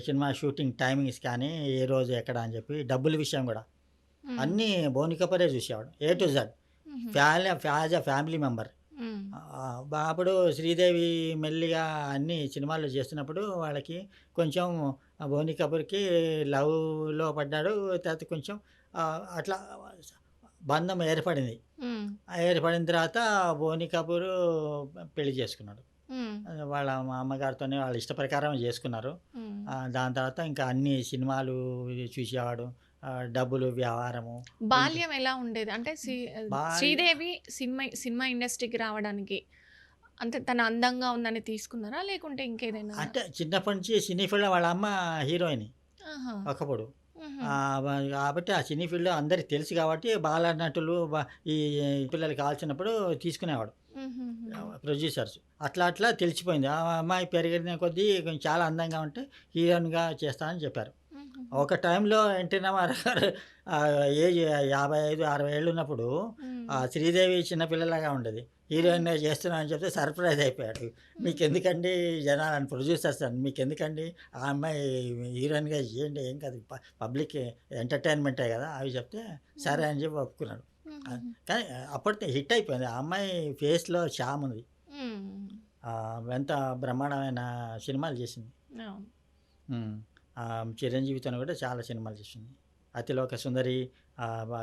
Cinema shooting timings కానీ, ఏ రోజు ఎక్కడ అని చెప్పి, డబ్బుల విషయం గూడా హ్మ్. అన్నీ బోని కపూరే చూసేవాడు. A to Z. హుహు. As a family member. హ్మ్. అప్పుడు శ్రీదేవి మెల్లిగా అన్ని సినిమాల్లో చేస్తున్నప్పుడు వాళ్ళకి కొంచెం బోని కపూర్‌కి లవ్‌లో పడ్డాడు. తర్వాత కొంచెం అట్లా బంధం ఏర్పడింది. హ్మ్. ఏర్పడిన తర్వాత బోని కపూరు పెళ్లి చేసుకున్నాడు. హ్మ్. వాళ్ళ మా అమ్మగారితోనే వాళ్ళ ఇష్ట ప్రకారం చేసుకున్నారు. హ్మ్. దాని తర్వాత ఇంకా అన్ని సినిమాలు చూసేవాడు. డబ్బులు వ్యవహారము. ఇంక బాల్యం ఎలా ఉండేది? అంటే బాల్య శ్రీదేవి సినిమా ఇండస్ట్రీకి రావడానికి అంటే తను అందంగా ఉందని తీసుకున్నారా? లేకుంటే ఇంకేదైనా అంటే చిన్నప్పటి నుంచి సినీ ఫీల్డ్‌లో వాళ్ళ అమ్మ హీరోయిన్ ఆహా! ఒకప్పుడు. హుహు. కాబట్టి ఆ సినీ ఫీల్డ్‌లో అందరికి తెలుసు కాబట్టి బాలనటులు ఈ పిల్లలకి కావాల్సినప్పుడు తీసుకునేవాడు. హుహుహు. ప్రొడ్యూసర్స్. అట్లా అట్లా తెలిసిపోయింది. ఆ అమ్మాయి పెరిగిన కొద్దీ కొంచెం చాలా అందంగా ఉంటే హీరోయిన్‌గా చేస్తా అని చెప్పారు. హుహుహు. ఒక టైంలో ఎన్టీ రామారావు గారు ఏజ్ 55, 60 ఏళ్ళున్నప్పుడు హ్మ్. శ్రీదేవి చిన్న పిల్లలాగా ఉండేది. హ్మ్. హీరోయిన్‌గా చేస్తున్నా అని చెప్తే సర్ప్రైజ్ అయిపోయాడు. హుహు. మీకెందుకండి జనాలని ప్రొడ్యూసర్స్ అని మీకెందుకండి ఆ అమ్మాయి హీరోయిన్‌గా చేయండి ఏం కాదు పబ్లిక్ ఎంటర్‌టైన్‌మెంటే కదా! అవి చెప్తే హ్మ్. సరే అని చెప్పి ఒప్పుకున్నాడు. హుహుహు. కానీ అప్పటికి హిట్ అయిపోయింది. ఆ అమ్మాయి ఫేస్‌లో చామ్ ఉంది. హ్మ్. ఎంత బ్రహ్మాండమైన సినిమాలు చేసింది. అవును. హ్మ్. 'చిరంజీవితోని' కూడా చాలా సినిమాలు చేసింది. 'అతిలోక సుందరి'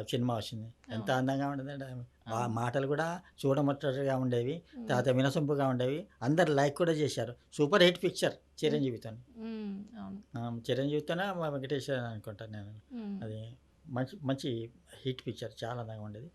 సినిమా వచ్చింది. ఎంత అవును. అందంగా ఉండేదంటే ఆమె. అవును. మాటలు కూడా చూడముచ్చటగా ఉండేవి. హ్మ్. తర్వాత వినసొంపుగా ఉండేవి. అందరూ లైక్ కూడా చేశారు. సూపర్ హిట్ పిక్చర్ హ్మ్. 'చిరంజీవితోని'. హ్మ్. అవును. 'చిరంజీవితోనా' వెంకటేష్ అనుకుంటాను నేను. హ్మ్. అది మంచి మంచి హిట్ పిక్చర్ చాలా అందంగా ఉండేది.